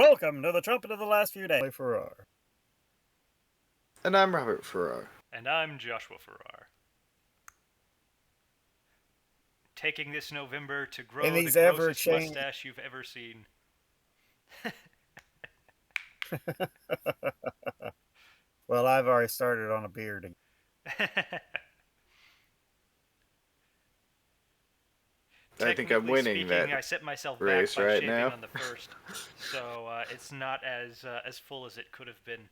Welcome to the Trumpet of the last few days. Farrar. And I'm Robert Farrar. And I'm Joshua Farrar. Taking this November to grow the grossest mustache you've ever seen. Well, I've already started on a beard. I think I'm winning that I set myself race back by right shaving now. on the first, so it's not as full as it could have been.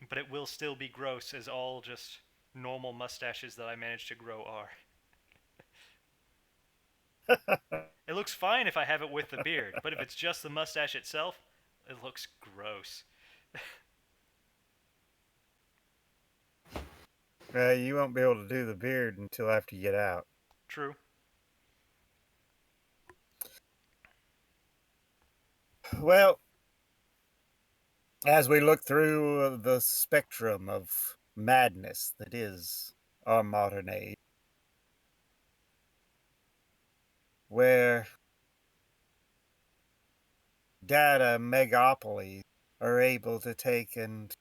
But it will still be gross, as all just normal mustaches that I managed to grow are. It looks fine if I have it with the beard, but if it's just the mustache itself, it looks gross. You won't be able to do the beard until after you get out. True. Well, as we look through the spectrum of madness that is our modern age, where data megapolies are able to take and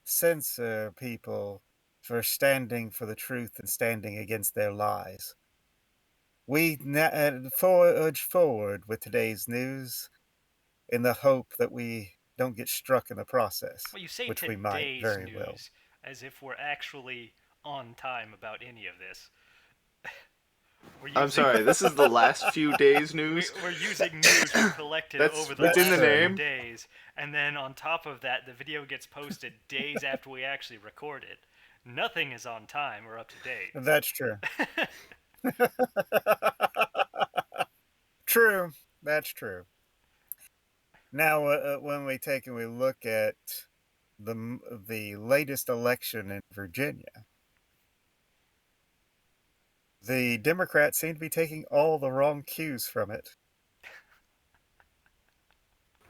censor people for standing for the truth and standing against their lies. We forge forward with today's news in the hope that we don't get struck in the process. Well, you say which today's we might very news well. as if we're actually on time about any of this. I'm sorry, this is the last few days news? We're using news we collected over the That's last in the name. few days, and then on top of that, the video gets posted days after we actually record it. Nothing is on time or up to date. That's true. True. That's true. Now, when we take and we look at the latest election in Virginia, the Democrats seem to be taking all the wrong cues from it.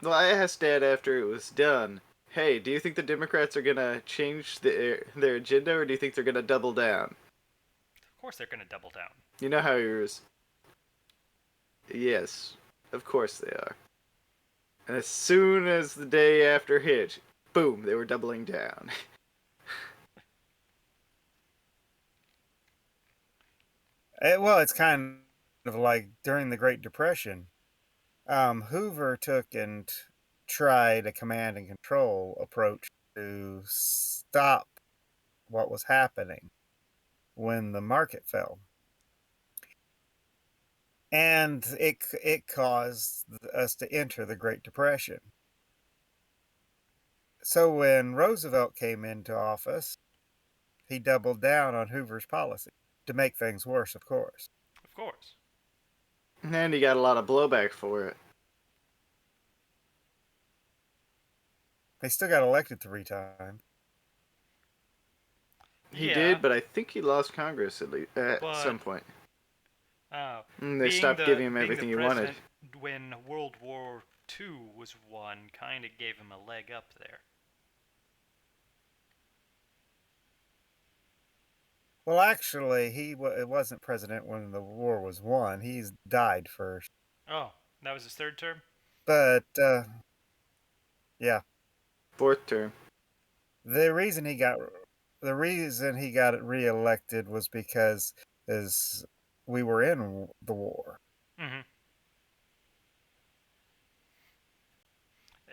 Well, I asked Dad after it was done, hey, do you think the Democrats are gonna change their agenda, or do you think they're gonna double down? Of course they're gonna double down. You know how yours... Yes, of course they are. And as soon as the day after hit, boom, they were doubling down. Well, it's kind of like during the Great Depression. Hoover took and tried a command and control approach to stop what was happening when the market fell. And it caused us to enter the Great Depression. So when Roosevelt came into office, he doubled down on Hoover's policy to make things worse, of course. Of course. And he got a lot of blowback for it. They still got elected 3 times. He did, but I think he lost Congress at some point. They stopped giving him everything he wanted. When World War II was won, kind of gave him a leg up there. Well, actually, it wasn't president when the war was won. He's died first. Oh, that was his third term? But, yeah. Fourth term. The reason he got reelected was because we were in the war. Mm-hmm.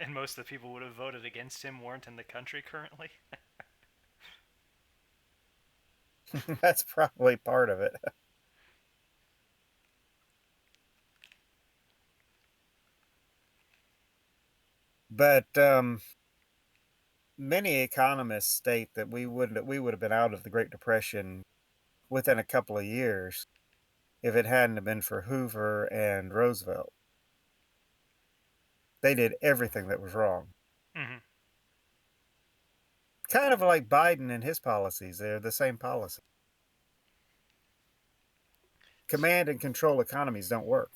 And most of the people would have voted against him weren't in the country currently. That's probably part of it. But many economists state that we would have been out of the Great Depression within a couple of years if it hadn't been for Hoover and Roosevelt. They did everything that was wrong. Mm-hmm. Kind of like Biden and his policies. They're the same policy. Command and control economies don't work.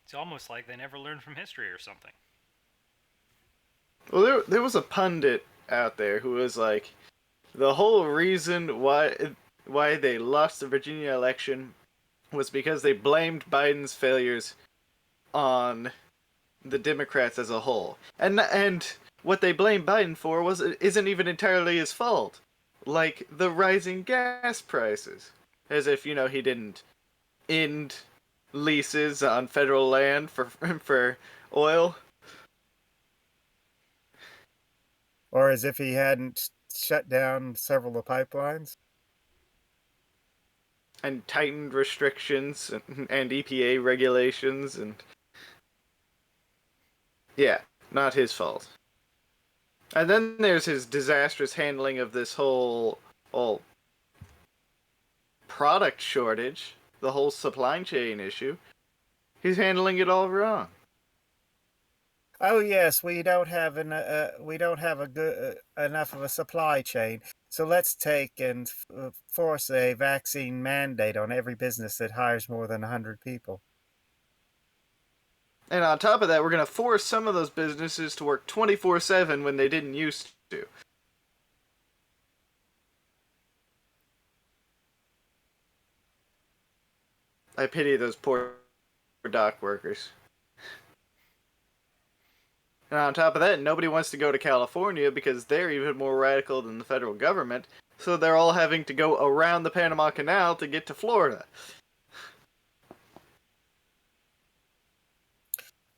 It's almost like they never learned from history or something. Well, there was a pundit out there who was like, the whole reason why they lost the Virginia election was because they blamed Biden's failures on the Democrats as a whole. And what they blame Biden for isn't even entirely his fault. Like the rising gas prices. As if, he didn't end leases on federal land for for oil. Or as if he hadn't shut down several of the pipelines. And tightened restrictions and EPA regulations and yeah, not his fault. And then there's his disastrous handling of this whole product shortage, the whole supply chain issue. He's handling it all wrong. Oh yes, we don't have a good enough of a supply chain. So let's take and force a vaccine mandate on every business that hires more than 100 people. And on top of that, we're going to force some of those businesses to work 24/7 when they didn't used to. I pity those poor dock workers. And on top of that, nobody wants to go to California because they're even more radical than the federal government, so they're all having to go around the Panama Canal to get to Florida.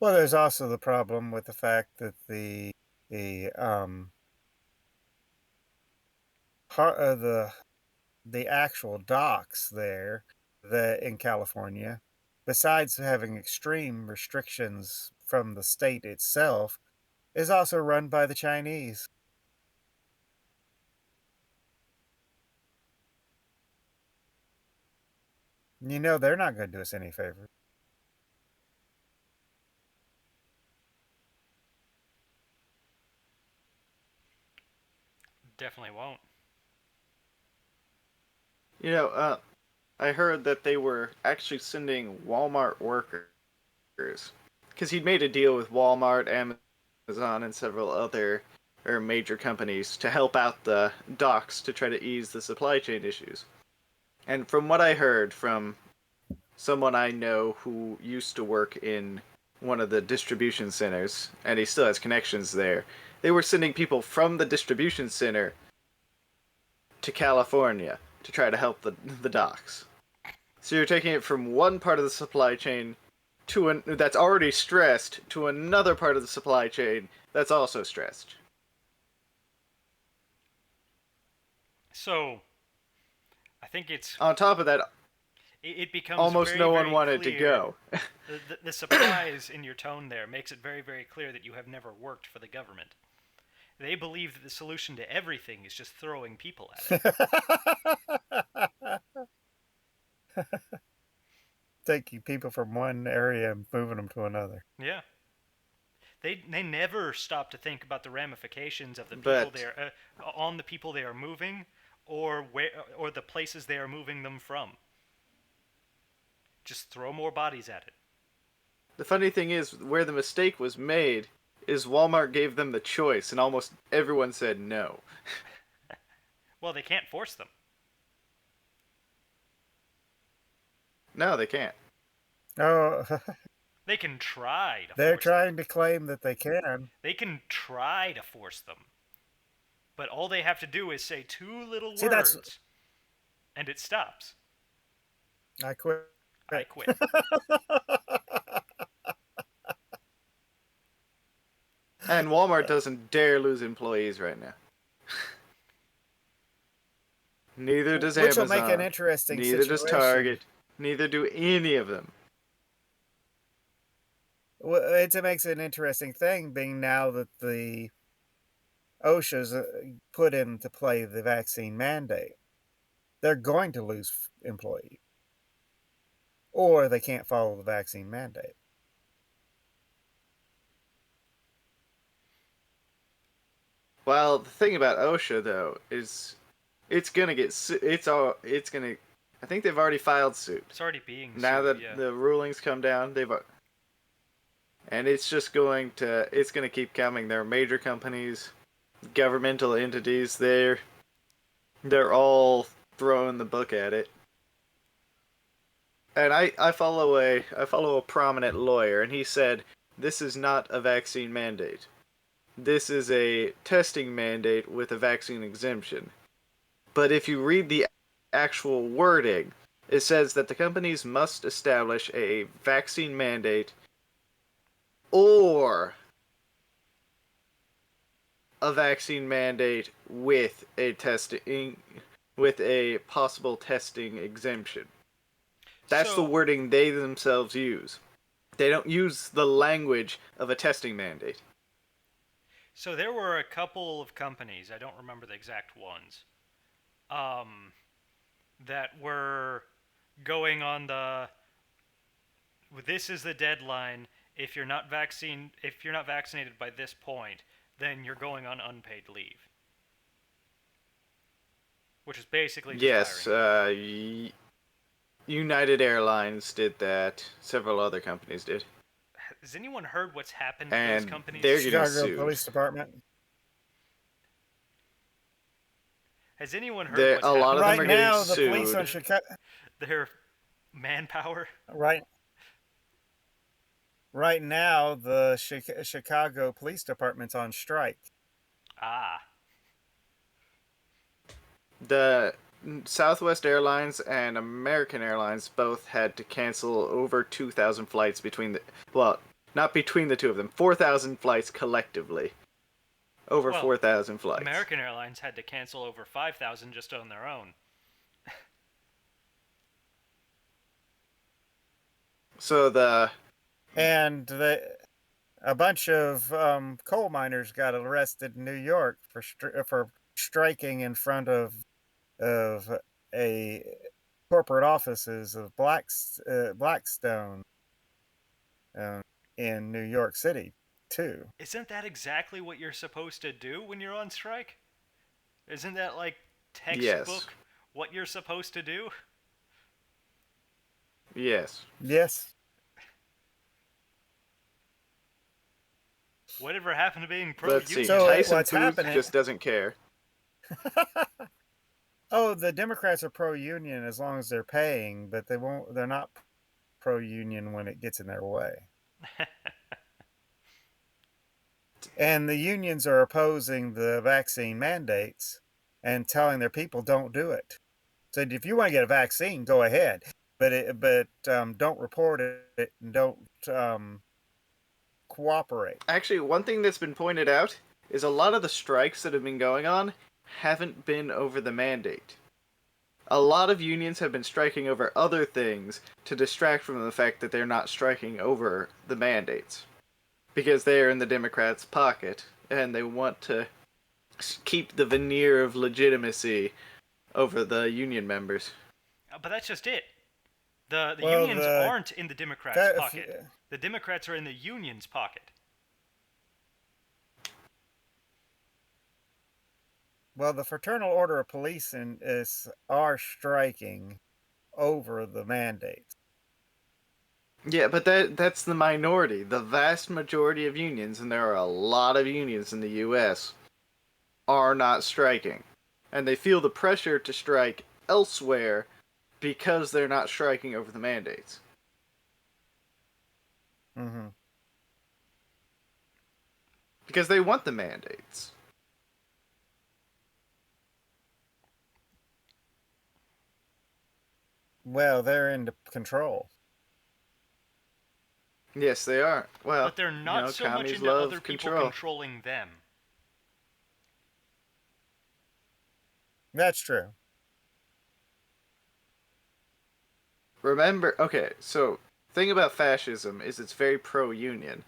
Well, there's also the problem with the fact that the actual docks there in California, besides having extreme restrictions from the state itself, is also run by the Chinese. You know they're not going to do us any favors. Definitely won't. I heard that they were actually sending Walmart workers because he'd made a deal with Walmart, Amazon, and several other major companies to help out the docks to try to ease the supply chain issues. And from what I heard from someone I know who used to work in one of the distribution centers, and he still has connections there, they were sending people from the distribution center to California to try to help the docks. So you're taking it from one part of the supply chain that's already stressed to another part of the supply chain that's also stressed. So, I think it's On top of that, it becomes almost very, no one very wanted to clear. go. The surprise in your tone there makes it very, very clear that you have never worked for the government. They believe that the solution to everything is just throwing people at it. Taking people from one area and moving them to another. Yeah. They never stop to think about the ramifications of the people on the people they are moving, or the places they are moving them from. Just throw more bodies at it. The funny thing is, where the mistake was made is Walmart gave them the choice, and almost everyone said no. Well, they can't force them. No, they can't. Oh, they can try to they're force trying them. to claim that they can. They can try to force them. But all they have to do is say two little See, words, and it stops. I quit. I quit. And Walmart doesn't dare lose employees right now. Neither does Amazon. Which will make an interesting Neither situation. does Target. Neither do any of them. Well, it makes an interesting thing, being now that the OSHA's put into play the vaccine mandate. They're going to lose employees, or they can't follow the vaccine mandate. Well, the thing about OSHA though is I think they've already filed suit. It's already being now sued, that the rulings come down. And it's just going to keep coming. There are major companies, governmental entities. They're all throwing the book at it. And I follow a prominent lawyer, and he said this is not a vaccine mandate. This is a testing mandate with a vaccine exemption. But if you read the actual wording, it says that the companies must establish a vaccine mandate or a vaccine mandate with a possible testing exemption. That's the So, wording they themselves use. They don't use the language of a testing mandate. so there were a couple of companies, I don't remember the exact ones, um, that were going on the this is the deadline. If you're not vaccinated by this point, then you're going on unpaid leave, which is basically just Yes, firing you. United Airlines did that. Several other companies did. Has anyone heard what's happened to those And companies? they're getting Chicago sued. Police Department. Has anyone heard what's A lot of happened them Right are to getting now, the police sued. on Chicago. their manpower? Right. Right now, the Chicago Police Department's on strike. Ah, The Southwest Airlines and American Airlines both had to cancel over 2,000 flights between the. Well, not between the two of them, 4,000 flights collectively. Over well, 4,000 flights. American Airlines had to cancel over 5,000 just on their own. So the. And a bunch of coal miners got arrested in New York for striking in front of a corporate offices of Blackstone in New York City too. Isn't that exactly what you're supposed to do when you're on strike? Isn't that like Yes. textbook what you're supposed to do? Yes. Yes. Whatever happened to being Let's see. pro-union? So Tyson what's Foods happening? just doesn't care. Oh, the Democrats are pro-union as long as they're paying, but they won't. They're not pro-union when it gets in their way. And the unions are opposing the vaccine mandates and telling their people don't do it. So if you want to get a vaccine, go ahead, but don't report it and don't cooperate. Actually, one thing that's been pointed out is a lot of the strikes that have been going on haven't been over the mandate. A lot of unions have been striking over other things to distract from the fact that they're not striking over the mandates. Because they are in the Democrats' pocket, and they want to keep the veneer of legitimacy over the union members. But that's just it. The Well, unions aren't in the Democrats' pocket. The Democrats are in the unions' pocket. Well, the Fraternal Order of Police are striking over the mandates. Yeah, but that's the minority. The vast majority of unions, and there are a lot of unions in the US, are not striking. And they feel the pressure to strike elsewhere because they're not striking over the mandates. Mm-hmm. Because they want the mandates. Well, they're in control. Yes, they are. Well, But they're not so much commies into love other people control. controlling them. That's true. Remember, okay, so thing about fascism is it's very pro-union.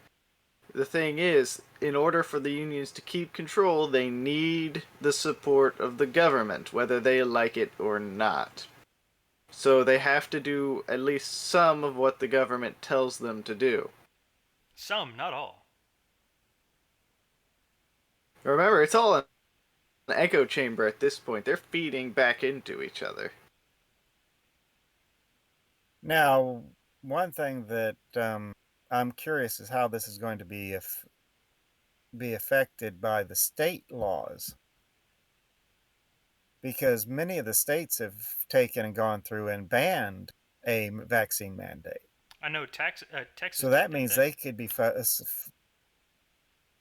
The thing is, in order for the unions to keep control, they need the support of the government, whether they like it or not. So they have to do at least some of what the government tells them to do. Some, not all. Remember, it's all an echo chamber at this point. They're feeding back into each other. Now, one thing that I'm curious is how this is going to be affected by the state laws, because many of the states have taken and gone through and banned a vaccine mandate. I know Texas So did, that didn't means they? they could be.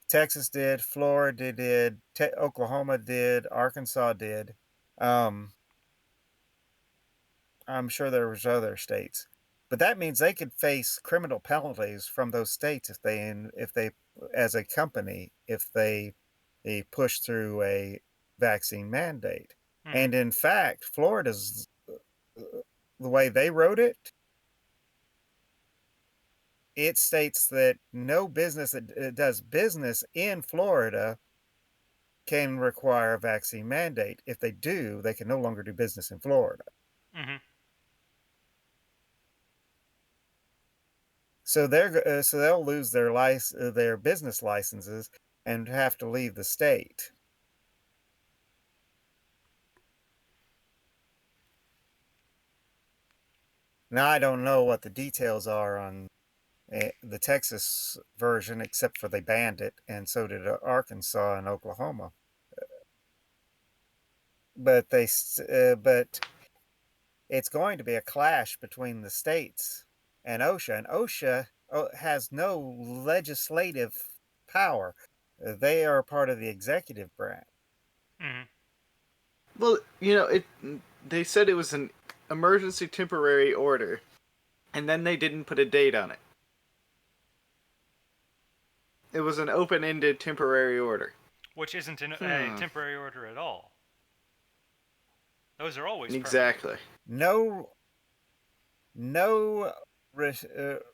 Texas did, Florida did, Oklahoma did, Arkansas did. Um, I'm sure there was other states, but that means they could face criminal penalties from those states if they as a company if they push through a vaccine mandate. Hmm. And in fact, Florida's the way they wrote it, it states that no business that does business in Florida can require a vaccine mandate. If they do, they can no longer do business in Florida. Hmm. So they'll lose their business licenses and have to leave the state. Now I don't know what the details are on the Texas version, except for they banned it, and so did Arkansas and Oklahoma. But it's going to be a clash between the states and OSHA, and OSHA has no legislative power. They are part of the executive branch. Hmm. Well, they said it was an emergency temporary order, and then they didn't put a date on it. It was an open-ended temporary order. Which isn't a Hmm. temporary order at all. Those are always permanent. Exactly. No, no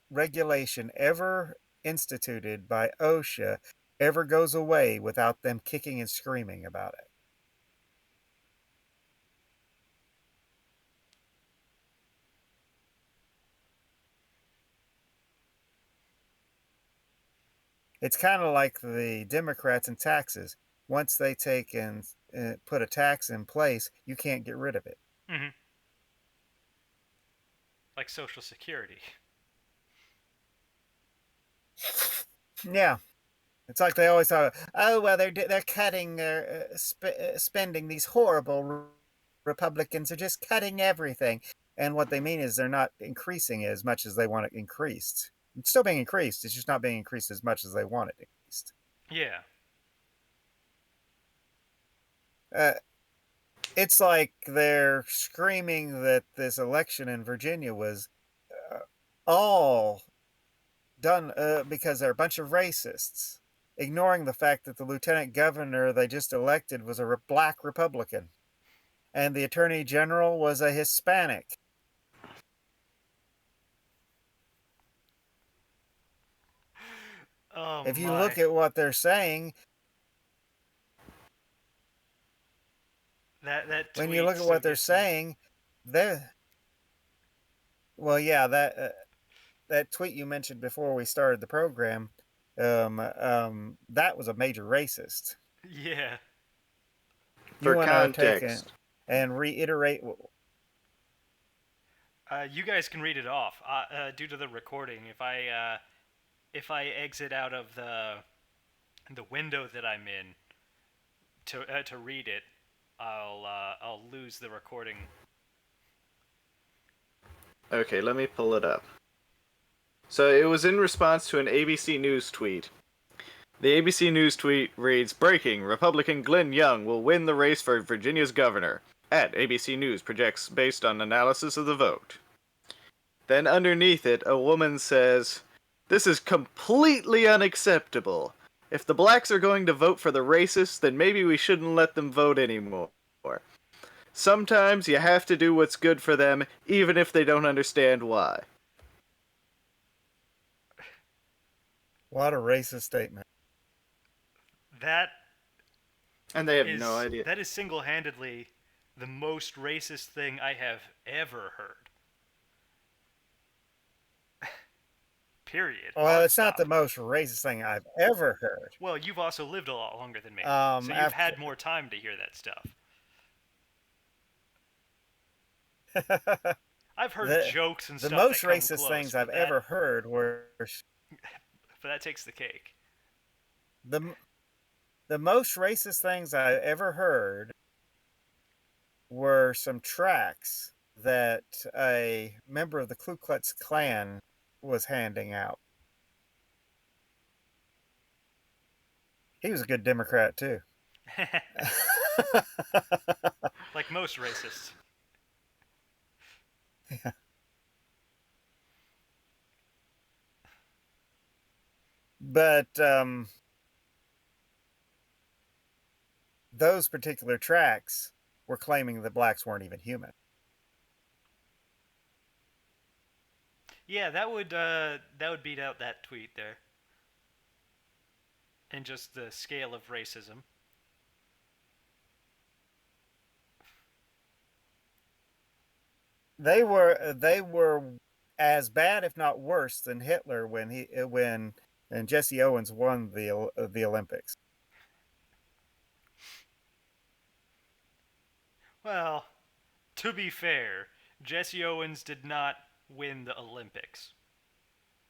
regulation ever instituted by OSHA ever goes away without them kicking and screaming about it. It's kind of like the Democrats and taxes. Once they take and put a tax in place, you can't get rid of it. Hmm. Like Social Security. Yeah, it's like they always talk. Oh well, they're cutting their spending. These horrible Republicans are just cutting everything, and what they mean is they're not increasing it as much as they want it increased. It's still being increased. It's just not being increased as much as they want it increased. Yeah. Uh, it's like they're screaming that this election in Virginia was uh, all done because they're a bunch of racists, ignoring the fact that the lieutenant governor they just elected was a black Republican and the attorney general was a Hispanic. Oh If you my. look at what they're saying, That when you tweet look at still what they're gets me. saying, they're well, yeah, that tweet you mentioned before we started the program, that was a major racist. Yeah. You For want to take context, and reiterate. You guys can read it off. Due to the recording, if I exit out of the window that I'm in to read it, I'll lose the recording. okay, let me pull it up. So it was in response to an ABC News tweet. The ABC News tweet reads, "Breaking, Republican Glenn Young will win the race for Virginia's governor. At ABC News projects based on analysis of the vote." Then underneath it, a woman says, "This is completely unacceptable. If the blacks are going to vote for the racists, then maybe we shouldn't let them vote anymore. Sometimes you have to do what's good for them, even if they don't understand why." What a racist statement. That And they have no idea. that is single-handedly the most racist thing I have ever heard. Period. Well, Hard it's not the stop. most racist thing I've ever heard. Well, you've also lived a lot longer than me, so you've After had more time to hear that stuff. I've heard the jokes and the stuff that most come racist close, things I've ever heard were but that takes the cake. the the most racist things I ever heard were some tracks that a member of the Ku Klux Klan was handing out. He was a good Democrat too. Like most racists. Yeah. But those particular tracks were claiming that blacks weren't even human. Yeah, that would beat out that tweet there. And just the scale of racism. They were as bad, if not worse, than Hitler when and Jesse Owens won the Olympics. Well, to be fair, Jesse Owens did not win the Olympics.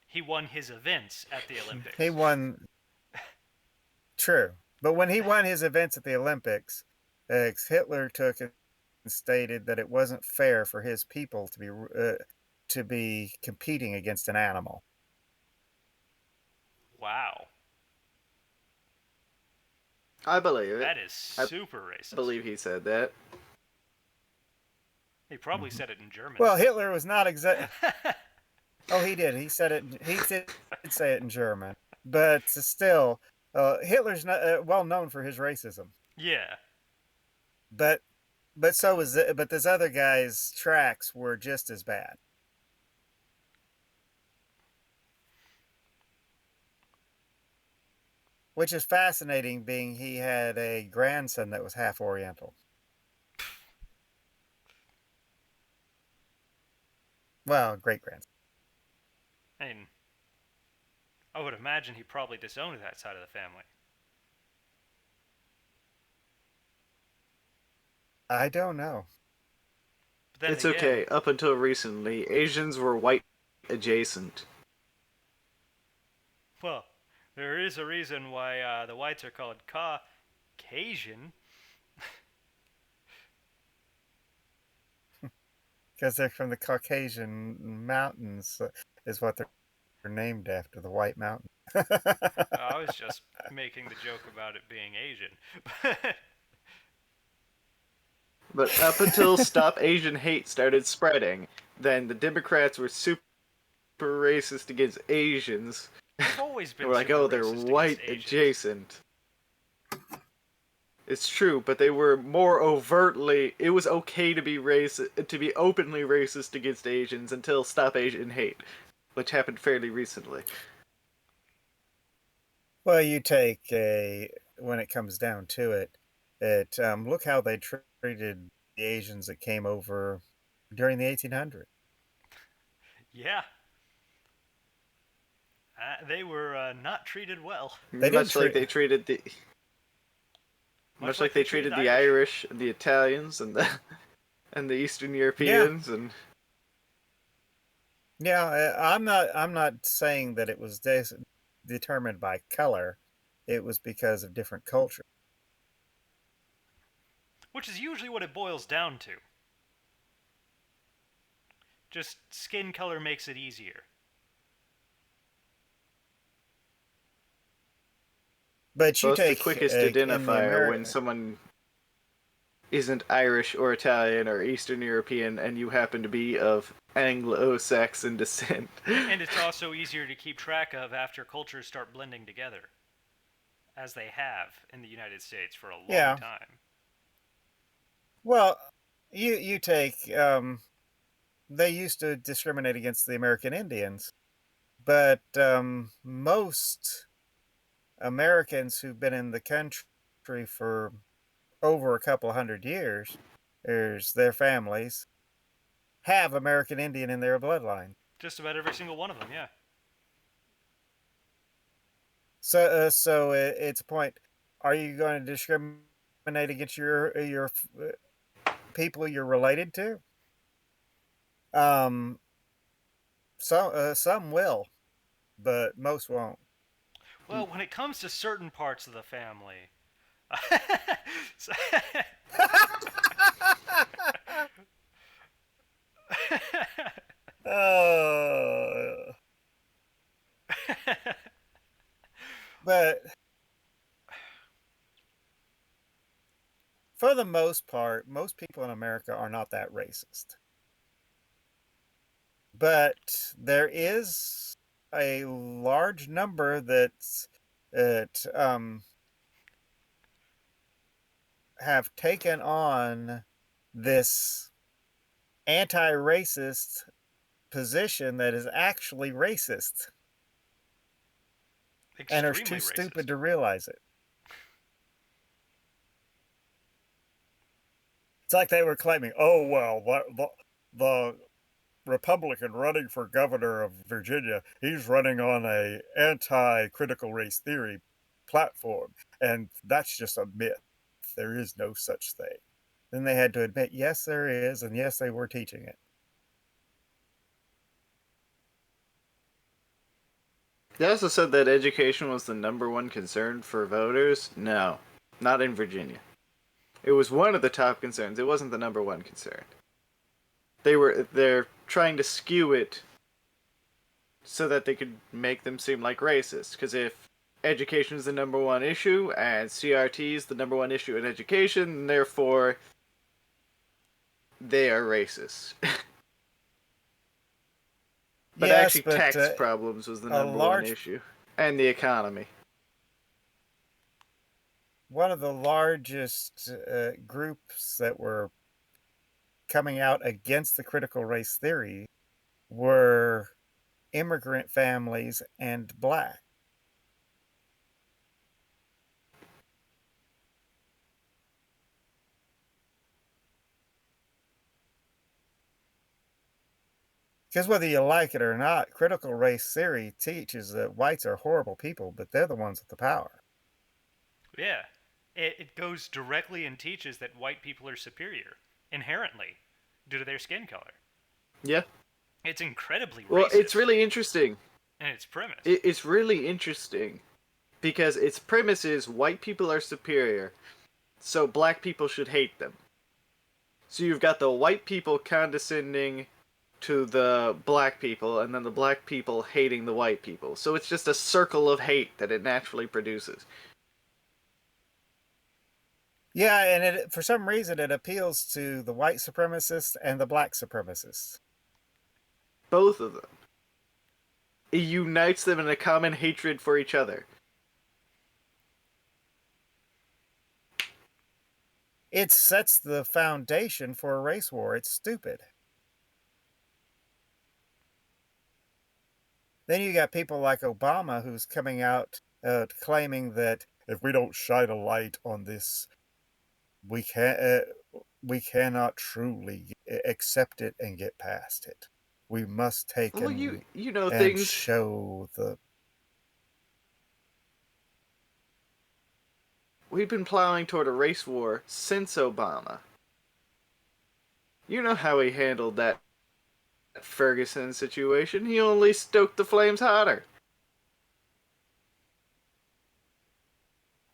He won his events at the He Olympics. won, true, but when he won his events at the Olympics, Hitler took and stated that it wasn't fair for his people to be competing against an animal. Wow. I believe it. That is I super racist. believe he said that. He probably Mhm. said it in German. Well, Hitler was not exact. Oh, he did. He said it. He did say it in German, but still, Hitler's not well known for his racism. Yeah. But so was but this other guy's tracks were just as bad. Which is fascinating, being he had a grandson that was half Oriental. Well, great grandson. I mean, I would imagine he probably disowned that side of the family. I don't know. But then It's again, okay. Up until recently, Asians were white adjacent. well, there is a reason why the whites are called Caucasian. Because they're from the Caucasian Mountains, is what they're named after, the White Mountain. I was just making the joke about it being Asian. But up until Stop Asian Hate started spreading, then the Democrats were super racist against Asians. They've always And been we're like, super oh, they're racist white against Asians. adjacent. It's true, but they were more overtly. It was okay to be to be openly racist against Asians until Stop Asian Hate, which happened fairly recently. Well, you take when it comes down to it look how they treated the Asians that came over during the 1800s. Yeah. They were not treated well. They didn't Much like treat. they treated the Much much like like they treated the Irish and the Italians and the and the Eastern Europeans and Yeah, I'm not saying that it was determined by color. It was because of different culture. Which is usually what it boils down to. Just skin color makes it easier. But you both the take quickest in the identifier when America. someone isn't Irish or Italian or Eastern European and you happen to be of Anglo-Saxon descent. And it's also easier to keep track of after cultures start blending together. As they have in the United States for a long Yeah. time. Well, you take they used to discriminate against the American Indians, but most Americans who've been in the country for over a couple hundred years, their families have American Indian in their bloodline. Just about every single one of them, yeah. So it's a point. Are you going to discriminate against your people you're related to? Um, some will, but most won't. Well, when it comes to certain parts of the family. Oh. But for the most part, most people in America are not that racist. But there is a large number that have taken on this anti-racist position that is actually racist and are too Extremely stupid racist. to realize it. It's like they were claiming, oh, well, the Republican running for governor of Virginia, he's running on a anti-critical race theory platform, and that's just a myth. There is no such thing. Then they had to admit, yes, there is, and yes, they were teaching it. They also said that education was the number one concern for voters. No, not in Virginia. It was one of the top concerns. It wasn't the number one concern. They're trying to skew it so that they could make them seem like racist. Because if education is the number one issue and CRT is the number one issue in education, therefore they are racist. But Yes, actually, but tax problems was the a number one large issue, and the economy. one of the largest groups that were coming out against the critical race theory were immigrant families and black. Because whether you like it or not, critical race theory teaches that whites are horrible people, but they're the ones with the power. Yeah. It goes directly and teaches that white people are superior, inherently, due to their skin color. Yeah. It's incredibly Well, it's racist really interesting. in its premise. It's really interesting because its premise is white people are superior, so black people should hate them. So you've got the white people condescending to the black people, and then the black people hating the white people. So it's just a circle of hate that it naturally produces. Yeah, and for some reason it appeals to the white supremacists and the black supremacists. Both of them. It unites them in a common hatred for each other. It sets the foundation for a race war. It's stupid. Then you got people like Obama who's coming out claiming that if we don't shine a light on this, we can't. We cannot truly accept it and get past it. We must take Well, you know and things. show the. We've been plowing toward a race war since Obama. You know how he handled that Ferguson situation. He only stoked the flames hotter.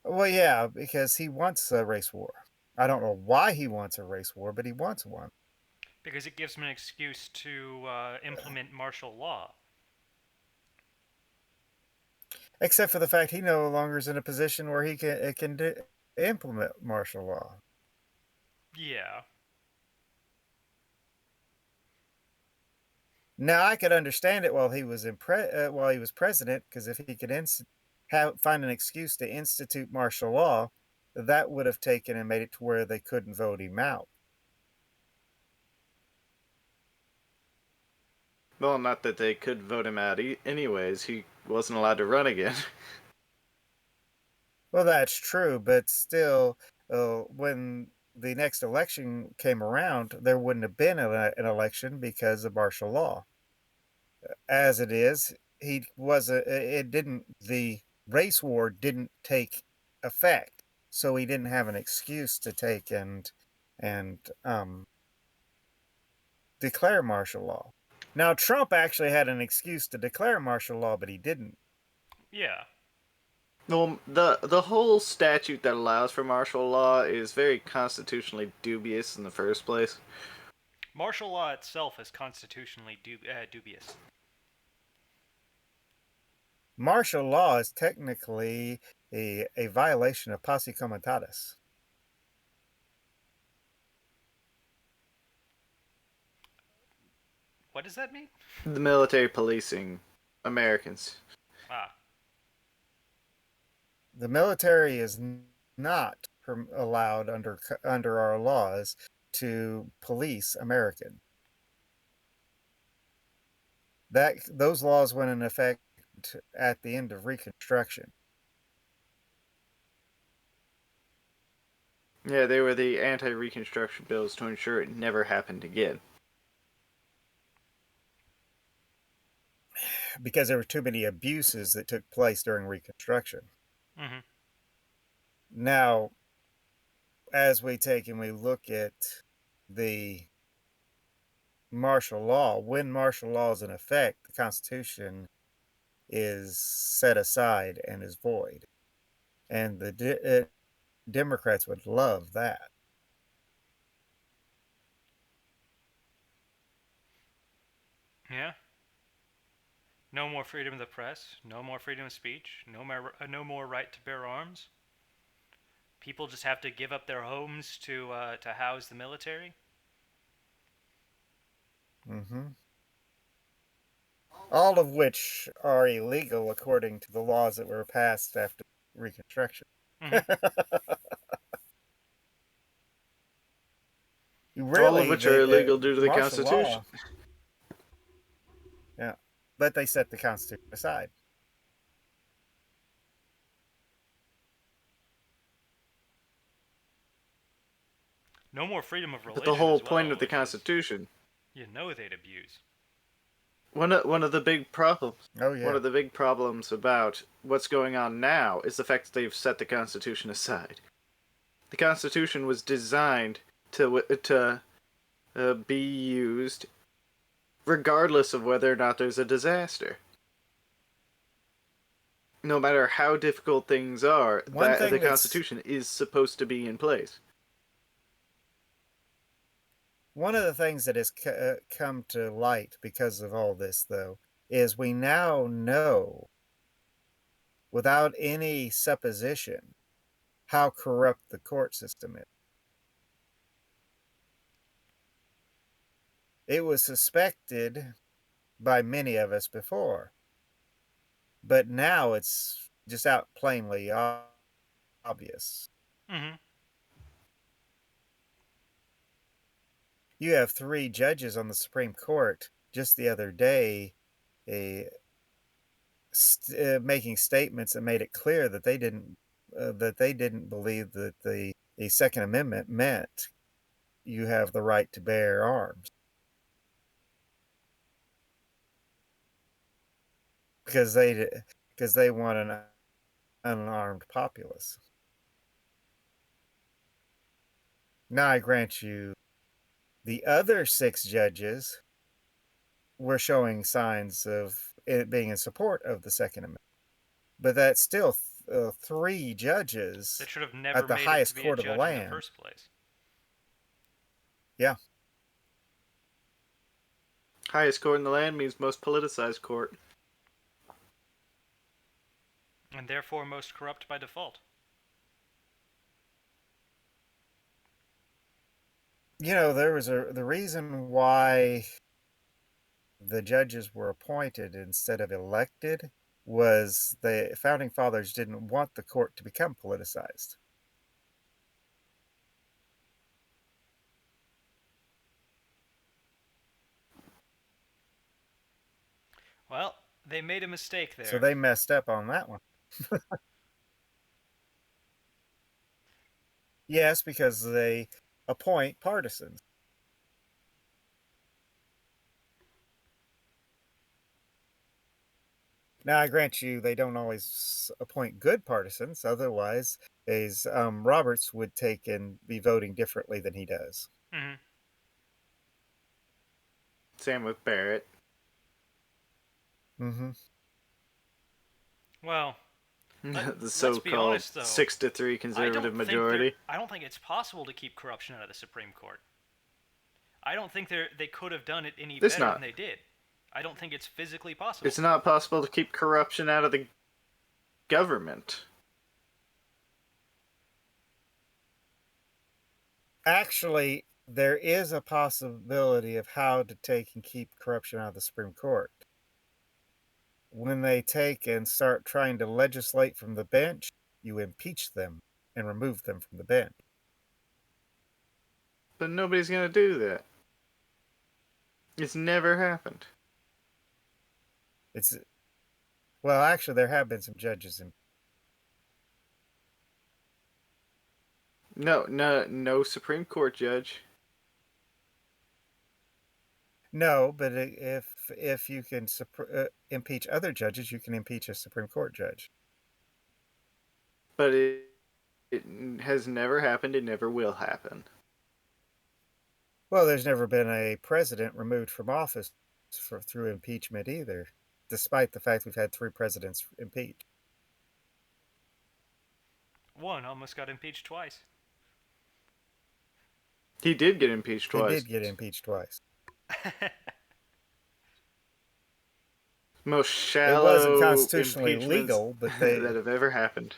Well, yeah, because he wants a race war. I don't know why he wants a race war, but he wants one. Because it gives him an excuse to implement martial law. Except for the fact he no longer is in a position where he can implement martial law. Yeah. Now I could understand it while he was while he was president, because if he could find an excuse to institute martial law, that would have taken and made it to where they couldn't vote him out. Well, not that they could vote him out anyways. He wasn't allowed to run again. Well, that's true, but still, when the next election came around, there wouldn't have been an election because of martial law. As it is, he was it didn't the race war didn't take effect, so he didn't have an excuse to take and declare martial law. Now Trump actually had an excuse to declare martial law, but he didn't. Yeah. Well, the whole statute that allows for martial law is very constitutionally dubious in the first place. Martial law itself is constitutionally dubious. Martial law is technically a violation of posse comitatus. What does that mean? The military policing Americans. Ah, The military is not allowed under our laws to police Americans. Those laws went in effect at the end of Reconstruction. Yeah, they were the anti-Reconstruction bills to ensure it never happened again. Because there were too many abuses that took place during Reconstruction. mm-hmm. Now, as we take and we look at the martial law, when martial law is in effect, the Constitution is set aside and is void. And the Democrats would love that. Yeah. No more freedom of the press. No more freedom of speech. No more right to bear arms. People just have to give up their homes to house the military. Mm-hmm. All of which are illegal according to the laws that were passed after Reconstruction. Mm-hmm. All of Really, which are illegal the due to the martial Constitution. law, yeah, but they set the Constitution aside. No more freedom of But the religion whole as point well, of the which is, Constitution, you know, they'd abuse. one of the big problems, Oh one yeah. of the big problems about what's going on now is the fact that they've set the Constitution aside. The Constitution was designed to be used regardless of whether or not there's a disaster. No matter how difficult things are, One that the thing that's Constitution is supposed to be in place. One of the things that has come to light because of all this, though, is we now know, without any supposition, how corrupt the court system is. It was suspected by many of us before, but now it's just out plainly obvious. Mm-hmm. You have 3 judges on the Supreme Court just the other day making statements that made it clear that they didn't believe that the Second Amendment meant you have the right to bear arms, because they want an unarmed populace. Now, I grant you, the other 6 judges were showing signs of it being in support of the Second Amendment, but that's still 3 judges That should have never at the made it to highest be a court of the judge in the land. first place. Yeah. Highest court in the land means most politicized court. And therefore most corrupt by default. You know, the reason why the judges were appointed instead of elected was the founding fathers didn't want the court to become politicized. Well, they made a mistake So there. they messed up on that one. Yes, because they appoint partisans. Now, I grant you, they don't always appoint good partisans. Otherwise, Roberts would take and be voting differently than he does. Mm-hmm. Same with Barrett. Mm-hmm. Well, The let's be so-called honest, though. 6-3 conservative majority. I don't think it's possible to keep corruption out of the Supreme Court. I don't think they could have done it any It's better not. than they did. I don't think it's physically possible. It's not possible to keep corruption out of the government. Actually, there is a possibility of how to take and keep corruption out of the Supreme Court. When they take and start trying to legislate from the bench, you impeach them and remove them from the bench. But nobody's going to do that. It's never happened. It's well, actually, there have been some judges in. No Supreme Court judge. No, but if you can impeach other judges, you can impeach a Supreme Court judge. But it has never happened. It never will happen. Well, there's never been a president removed from office through impeachment either, despite the fact we've had 3 presidents impeached. One almost got impeached twice. He did get impeached He twice. did get impeached twice. Most It shallow wasn't constitutionally impeachments legal, but they that have ever happened.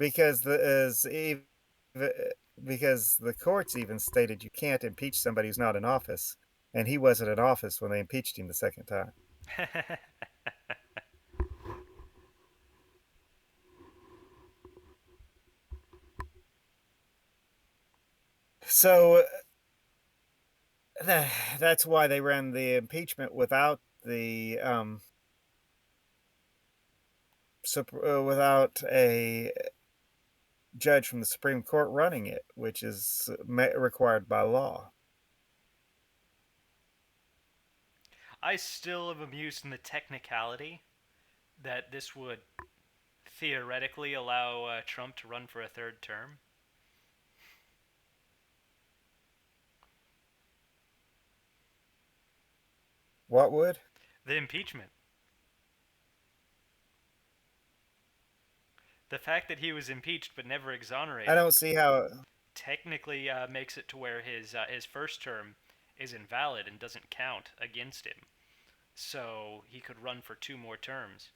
because the courts even stated you can't impeach somebody who's not in office, and he wasn't in office when they impeached him the second time. So that's why they ran the impeachment without the without a judge from the Supreme Court running it, which is required by law. I still am amused in the technicality that this would theoretically allow Trump to run for a 3rd term. What would? The impeachment. The fact that he was impeached but never exonerated. I don't see how. Technically makes it to where his 1st term is invalid and doesn't count against him. So he could run for 2 more terms.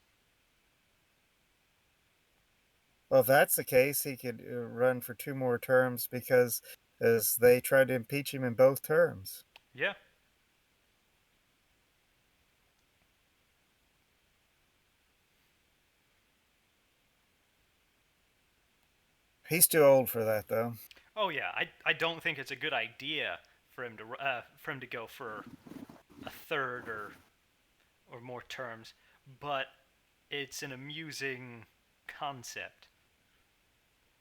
Well, if that's the case, he could run for 2 more terms because as they tried to impeach him in both terms. Yeah. He's too old for that, though. Oh yeah, I don't think it's a good idea for him to go for a 3rd or more terms, but it's an amusing concept.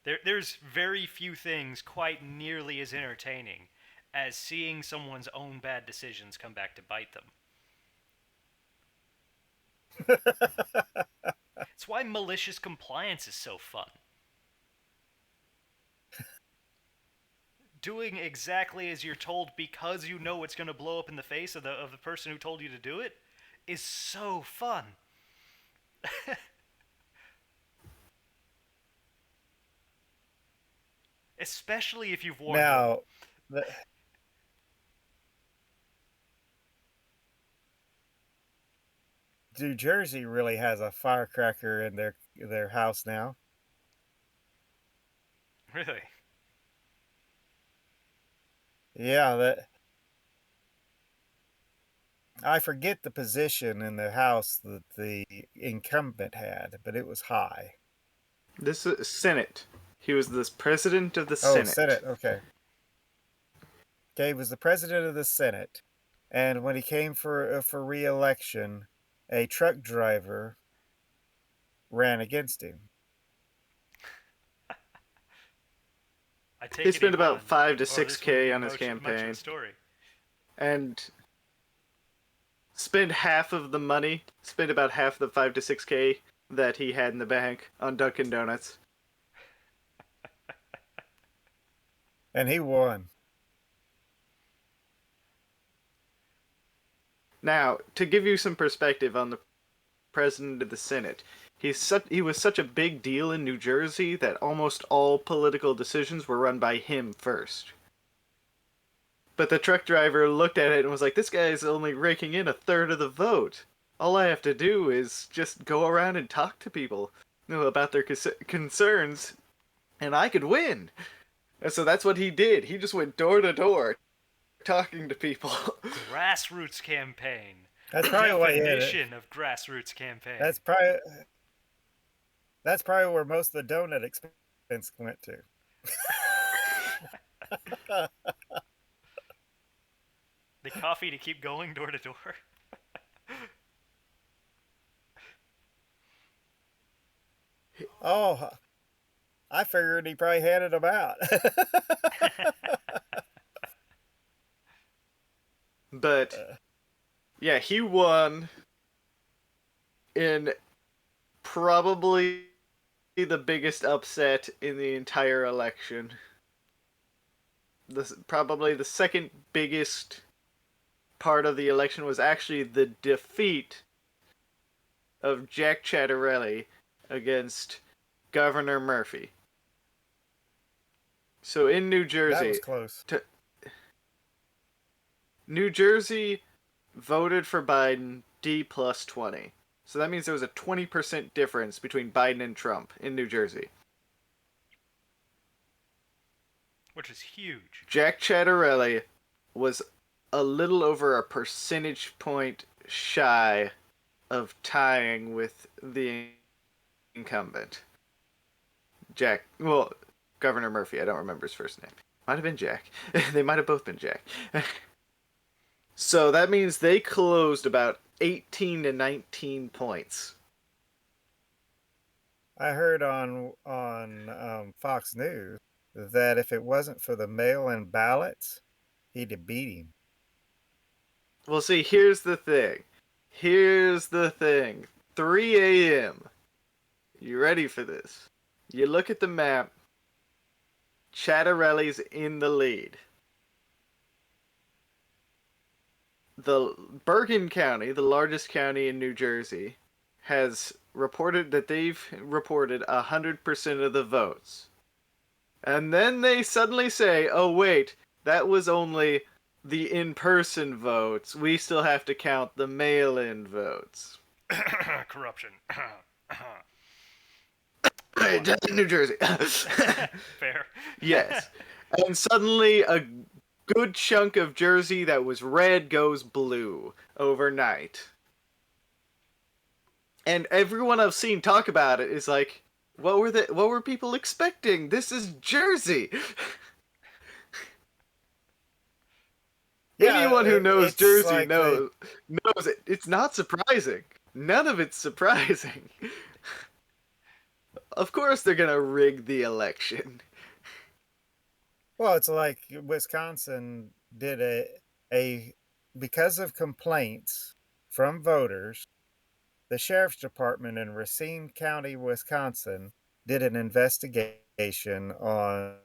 There's very few things quite nearly as entertaining as seeing someone's own bad decisions come back to bite them. It's why malicious compliance is so fun. Doing exactly as you're told because you know it's going to blow up in the face of the person who told you to do it is so fun. Especially if you've warned Now, New Jersey really has a firecracker in their house now. Really? Yeah, that I forget the position in the house that the incumbent had, but it was high. This is Senate. He was the president of the Oh, Senate. Senate. Okay. Okay, he was the president of the Senate, and when he came for re-election, a truck driver ran against him. I take He it spent about won. 5 to Or this 6K wouldn't be on his much of campaign, a story. and spent half of the money. Spent about half the 5 to 6K that he had in the bank on Dunkin' Donuts. And he won. Now, to give you some perspective on the president of the Senate, he was such a big deal in New Jersey that almost all political decisions were run by him first. But the truck driver looked at it and was like, this guy's only raking in a third of the vote. All I have to do is just go around and talk to people, about their concerns, and I could win. And so that's what he did. He just went door to door talking to people. Grassroots campaign. That's probably why he had it. Definition of grassroots campaign. That's probably where most of the donut expense went to. The coffee to keep going door to door. Oh, I figured he probably handed them out. But yeah, he won in probably the biggest upset in the entire election. Probably the second biggest part of the election was actually the defeat of Jack Ciattarelli against Governor Murphy. So in New Jersey, that was close. New Jersey voted for Biden D plus 20. So that means there was a 20% difference between Biden and Trump in New Jersey. Which is huge. Jack Ciattarelli was a little over a percentage point shy of tying with the incumbent. Governor Murphy, I don't remember his first name. Might have been Jack. They might have both been Jack. So that means they closed about 18 to 19 points. I heard on Fox News that if it wasn't for the mail-in ballots, he'd have beat him. Well, see, here's the thing. 3 a.m. You ready for this? You look at the map. Ciattarelli's in the lead. The Bergen County, the largest county in New Jersey, has reported that they've reported 100% of the votes. And then they suddenly say, oh wait, that was only the in-person votes. We still have to count the mail-in votes. Corruption. New Jersey. Fair. Yes. And suddenly a good chunk of Jersey that was red goes blue overnight. And everyone I've seen talk about it is like, what were people expecting? This is Jersey. Yeah, anyone who knows Jersey like knows it. It's not surprising. None of it's surprising. Of course they're gonna rig the election. Well, it's like Wisconsin did a because of complaints from voters, the sheriff's department in Racine County, Wisconsin, did an investigation on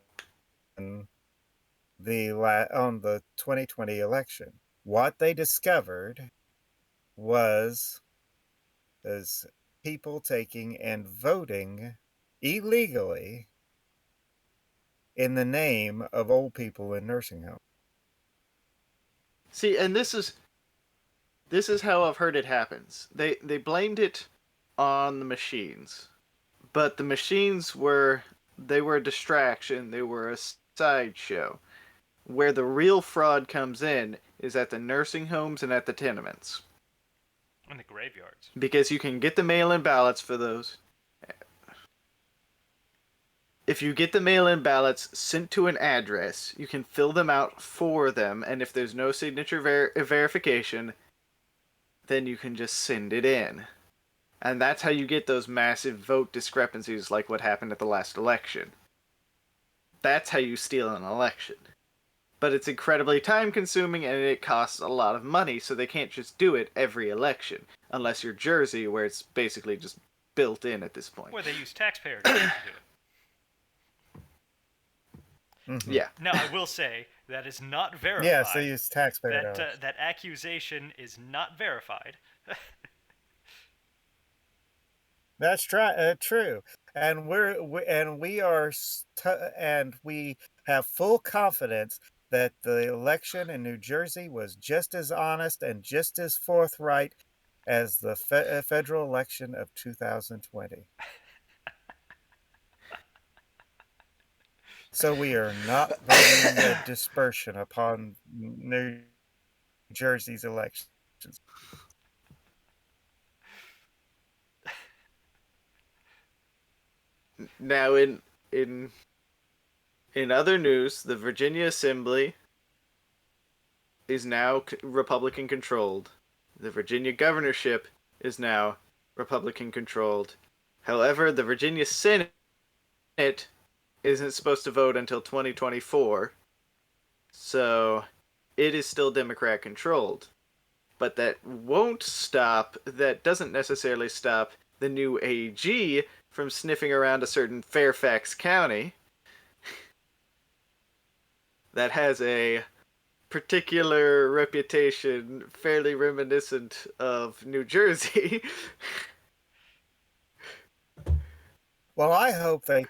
the 2020 election. What they discovered was people taking and voting illegally in the name of old people in nursing homes. See, and this is how I've heard it happens. They blamed it on the machines, but the machines were a distraction. They were a sideshow. Where the real fraud comes in is at the nursing homes and at the tenements. And the graveyards. Because you can get the mail-in ballots for those. If you get the mail-in ballots sent to an address, you can fill them out for them, and if there's no signature verification, then you can just send it in. And that's how you get those massive vote discrepancies like what happened at the last election. That's how you steal an election. But it's incredibly time-consuming and it costs a lot of money, so they can't just do it every election. Unless you're Jersey, where it's basically just built in at this point. Where they use taxpayer dollars to do it. Mm-hmm. Yeah. Now, I will say, that is not verified. Yes, they use taxpayer dollars. That accusation is not verified. That's true, and we have full confidence that the election in New Jersey was just as honest and just as forthright as the federal election of 2020. So we are not bringing a dispersion upon New Jersey's elections. Now, in in other news, the Virginia Assembly is now Republican controlled. The Virginia governorship is now Republican controlled. However, the Virginia Senate isn't supposed to vote until 2024, so it is still Democrat controlled. But that doesn't necessarily stop the new AG from sniffing around a certain Fairfax County that has a particular reputation fairly reminiscent of New Jersey. Well, I hope they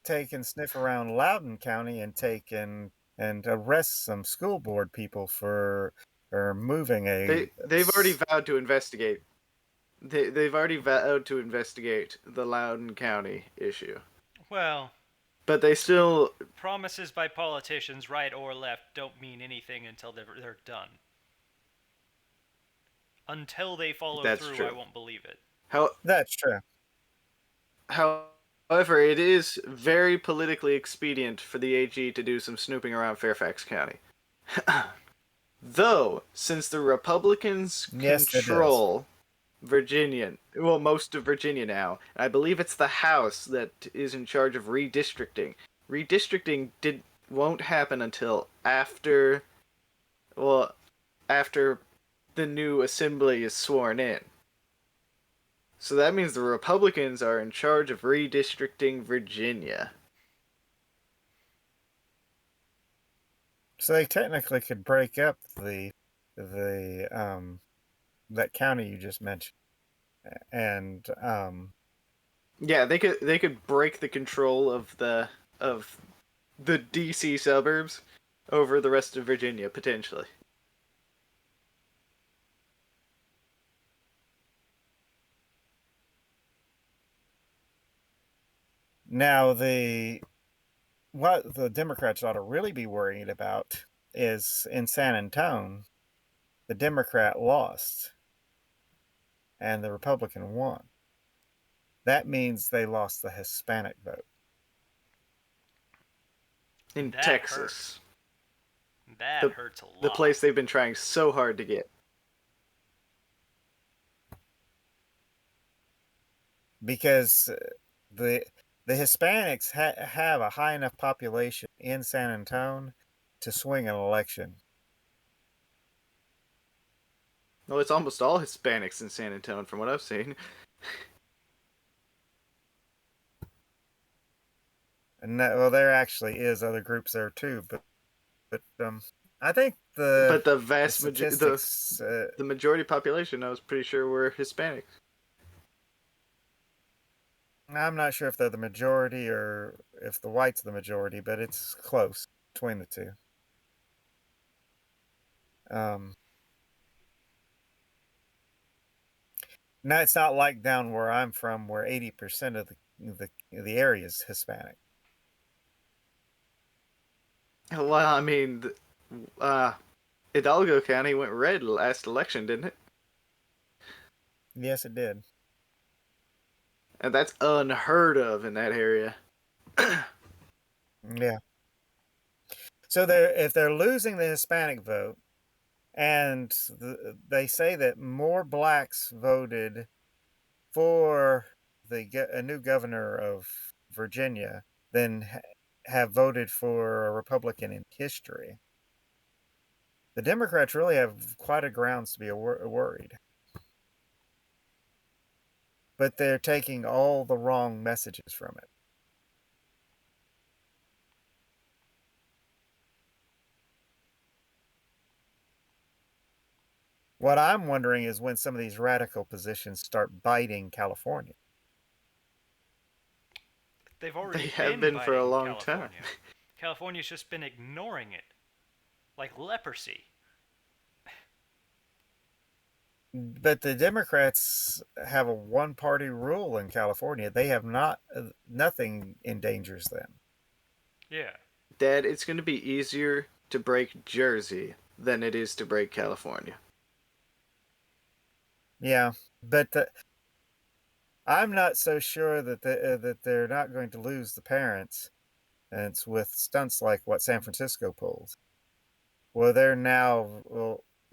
take and sniff around Loudoun County and take and arrest some school board people for moving They've already vowed to investigate. They've already vowed to investigate the Loudoun County issue. Well, But they still promises by politicians, right or left, don't mean anything until they're done. Until they follow that's through, I true. won't believe it. That's true. However, it is very politically expedient for the AG to do some snooping around Fairfax County. Though, since the Republicans Yes, it is. control most of Virginia now, and I believe it's the House that is in charge of redistricting. Redistricting won't happen until after after the new assembly is sworn in. So that means the Republicans are in charge of redistricting Virginia. So they technically could break up the that county you just mentioned, and Yeah, they could break the control of the DC suburbs over the rest of Virginia potentially. now what the Democrats ought to really be worried about is in San Antonio, the Democrat lost and the Republican won. That means they lost the Hispanic vote. In That Texas. hurt. That The, hurts a lot. the place they've been trying so hard to get. Because the Hispanics have a high enough population in San Antonio to swing an election. Well, it's almost all Hispanics in San Antonio from what I've seen. And well, there actually is other groups there too, but I think the But the vast statistics. the majority population, I was pretty sure, were Hispanics. I'm not sure if they're the majority or if the whites are the majority, but it's close between the two. Now it's not like down where I'm from, where 80% of the area is Hispanic. Well, I mean, Hidalgo County went red last election, didn't it? Yes, it did. And that's unheard of in that area. Yeah. So if they're losing the Hispanic vote, and they say that more blacks voted for a new governor of Virginia than have voted for a Republican in history, the Democrats really have quite a grounds to be worried. But they're taking all the wrong messages from it. What I'm wondering is when some of these radical positions start biting California. They've already They have been for a biting long California. time. California's just been ignoring it. like leprosy. But the Democrats have a one-party rule in California. They have not nothing endangers them. Yeah. Dad, it's going to be easier to break Jersey than it is to break California. Yeah, but I'm not so sure that they're not going to lose the parents. And it's with stunts like what San Francisco pulls. Well, they're now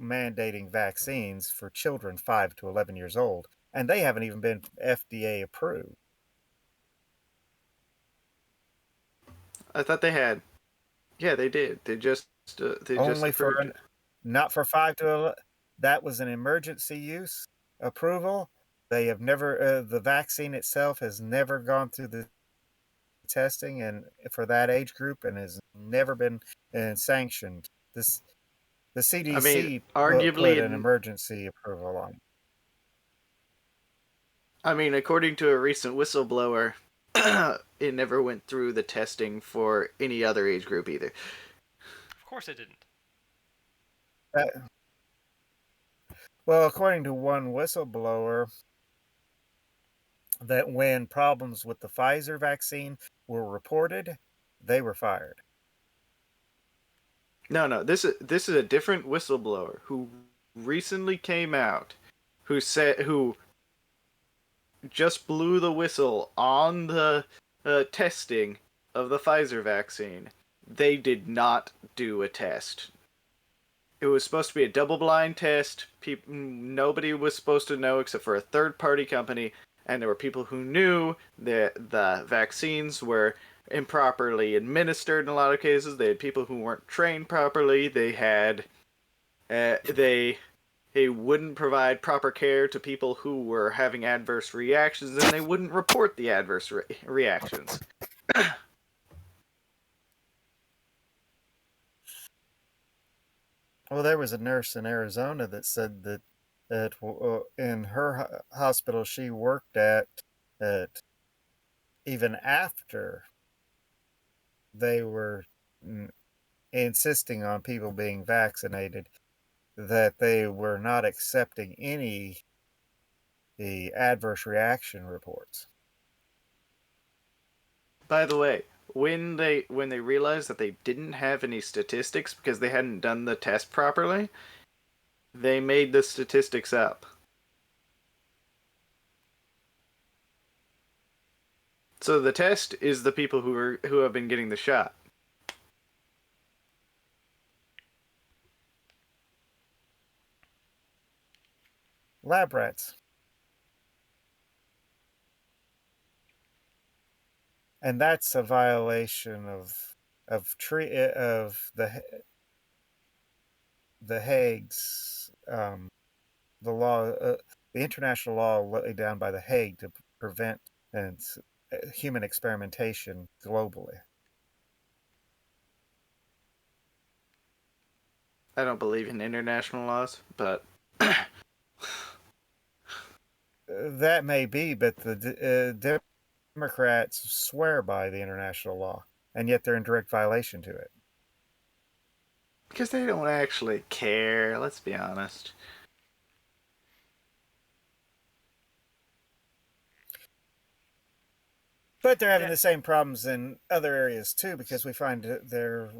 mandating vaccines for children 5 to 11 years old, and they haven't even been FDA approved. I thought they had. Yeah, they did. They just Only approved for it. not for 5 to 11. That was an emergency use approval. They have never the vaccine itself has never gone through the testing and for that age group and has never been sanctioned. This the I mean, CDC put arguably, an emergency approval on. according to a recent whistleblower, it never went through the testing for any other age group either. Of course it didn't. Uh, well, according to one whistleblower, that when problems with the Pfizer vaccine were reported, they were fired. No. This is a different whistleblower who recently came out, who just blew the whistle on the testing of the Pfizer vaccine. They did not do a test. It was supposed to be a double-blind test. Nobody was supposed to know except for a third-party company, and there were people who knew that the vaccines were improperly administered in a lot of cases. They had people who weren't trained properly. They wouldn't provide proper care to people who were having adverse reactions, and they wouldn't report the adverse reactions. Well, there was a nurse in Arizona that said that in her hospital she worked at, that even after they were insisting on people being vaccinated, that they were not accepting any the adverse reaction reports. By the way, when they realized that they didn't have any statistics because they hadn't done the test properly, they made the statistics up. So the test is the people who have been getting the shot. Lab rats. And that's a violation of the Hague's the law, the international law laid down by the Hague to prevent and human experimentation globally. I don't believe in international laws, but That may be, but the Democrats swear by the international law, and yet they're in direct violation to it. because they don't actually care, let's be honest. But they're having Yeah. the same problems in other areas too, because we find they're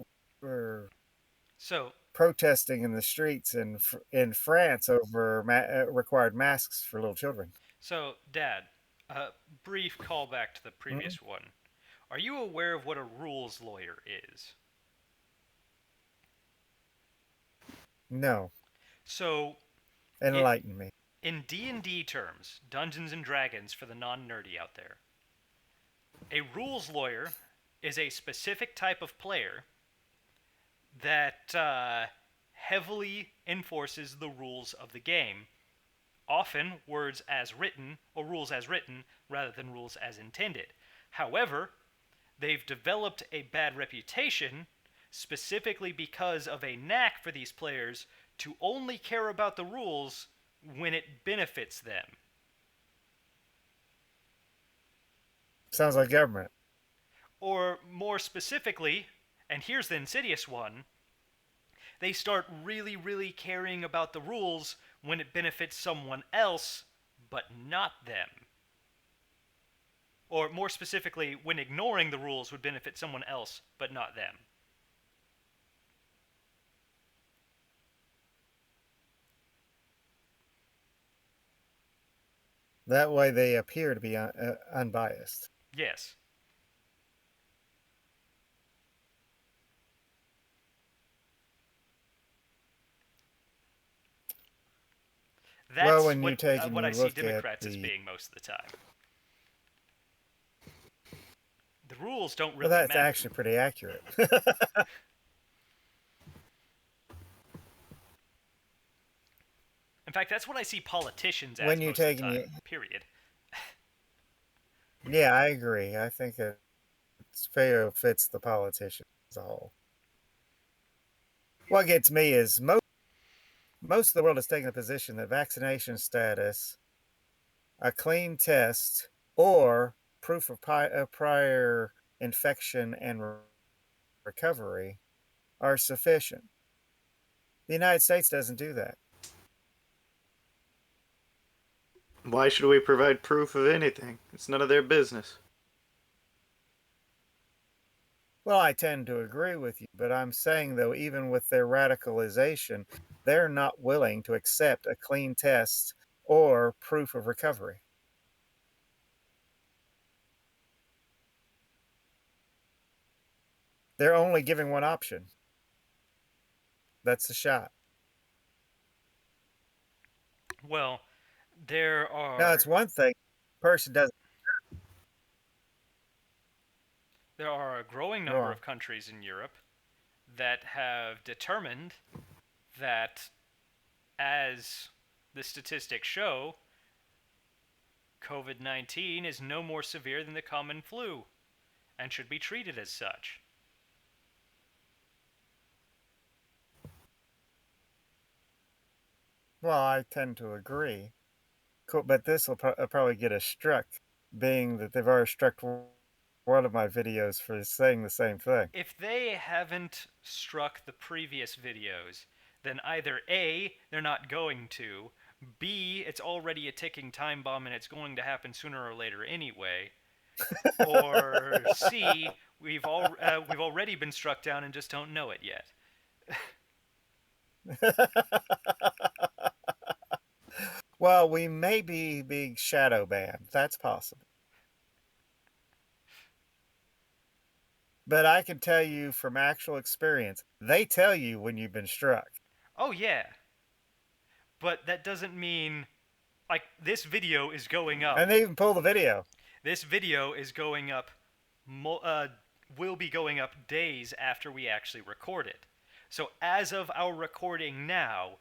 So, protesting in the streets in France over required masks for little children. Dad, brief callback to the Mm-hmm. previous one. Are you aware of what a rules lawyer is? No, So, it, enlighten me. in D&D terms, Dungeons and Dragons for the non-nerdy out there, a rules lawyer is a specific type of player that heavily enforces the rules of the game. Often words as written or rules as written rather than rules as intended. However, they've developed a bad reputation specifically because of a knack for these players to only care about the rules when it benefits them. Sounds like government. Or more specifically, and here's the insidious one, they start really, really caring about the rules when it benefits someone else, but not them. Or more specifically, when ignoring the rules would benefit someone else, but not them. That way they appear to be unbiased. Yes. Well, That's when you take and what you I see look at Democrats as the... being most of the time. The rules don't Well, really that's matter. actually pretty accurate. In fact, that's what I see politicians as When you most of take the and you... time. Period. Yeah, I agree. I think it's fair fits the politician as a whole. What gets me is most of the world is taking the position that vaccination status, a clean test, or proof of prior infection and recovery are sufficient. The United States doesn't do that. Why should we provide proof of anything? It's none of their business. Well, I tend to agree with you, but I'm saying, though, even with their radicalization, they're not willing to accept a clean test or proof of recovery. They're only giving one option. That's the shot. Well, there Now, are it's one thing person doesn't there are a growing go number on. of countries in Europe that have determined that, as the statistics show, COVID 19 is no more severe than the common flu and should be treated as such. Well, I tend to agree. Cool, but this will probably get us struck, being that they've already struck one of my videos for saying the same thing. If they haven't struck the previous videos, then either A, they're not going to, B, it's already a ticking time bomb and it's going to happen sooner or later anyway, or C, we've already been struck down and just don't know it yet. Well, we may be being shadow banned. That's possible. But I can tell you from actual experience, they tell you when you've been struck. Oh yeah, but that doesn't mean, like, this video is going up. And they even pull the video. This video is going up, will be going up days after we actually record it. So as of our recording now,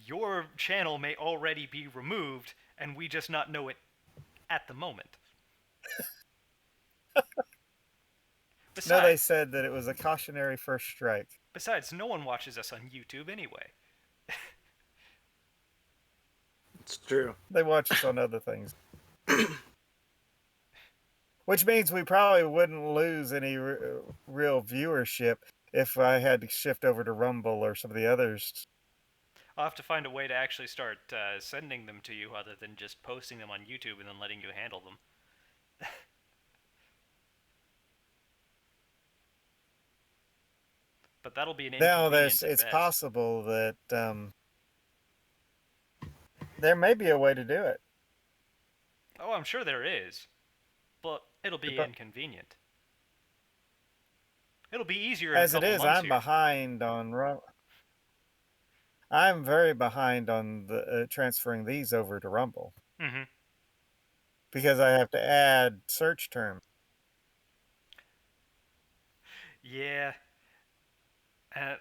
your channel may already be removed, and we just not know it at the moment. No, they Besides, said that it was a cautionary first strike. no one watches us on YouTube anyway. It's true. They watch us on other things. Which means we probably wouldn't lose any real viewership if I had to shift over to Rumble or some of the others. I'll have to find a way to actually start sending them to you other than just posting them on YouTube and then letting you handle them. But that'll be an Now, inconvenience at it's best. possible that there may be a way to do it. Oh, I'm sure there is. But it'll be But inconvenient. It'll be easier in a as it couple is, months I'm here. behind on I'm very behind on the transferring these over to Rumble Mm-hmm. because I have to add search terms. Yeah.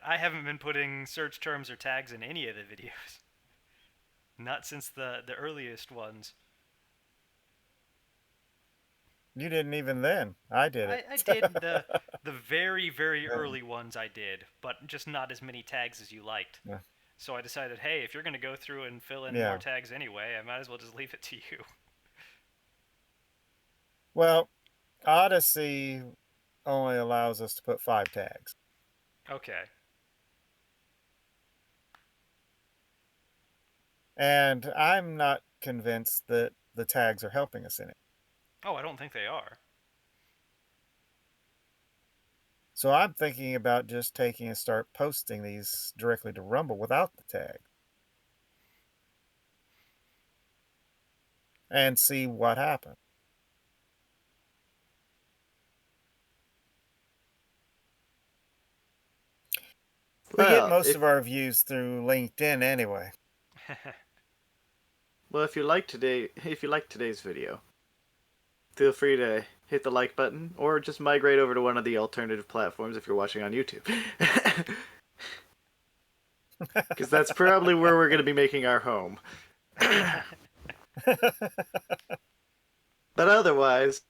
I haven't been putting search terms or tags in any of the videos. Not since the earliest ones. You didn't even then. I did I it. did the very, very early ones I did, but just not as many tags as you liked. Yeah. So I decided, hey, if you're going to go through and fill in more Yeah. tags anyway, I might as well just leave it to you. Well, Odyssey only allows us to put 5 tags. Okay. And I'm not convinced that the tags are helping us in it. Oh, I don't think they are. So I'm thinking about just taking and start posting these directly to Rumble without the tag and see what happens. We get Well, most if of our views through LinkedIn anyway. if you like today's video, feel free to hit the like button or just migrate over to one of the alternative platforms if you're watching on YouTube. Because that's probably where we're going to be making our home. But otherwise,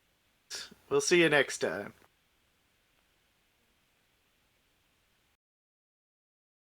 we'll see you next time.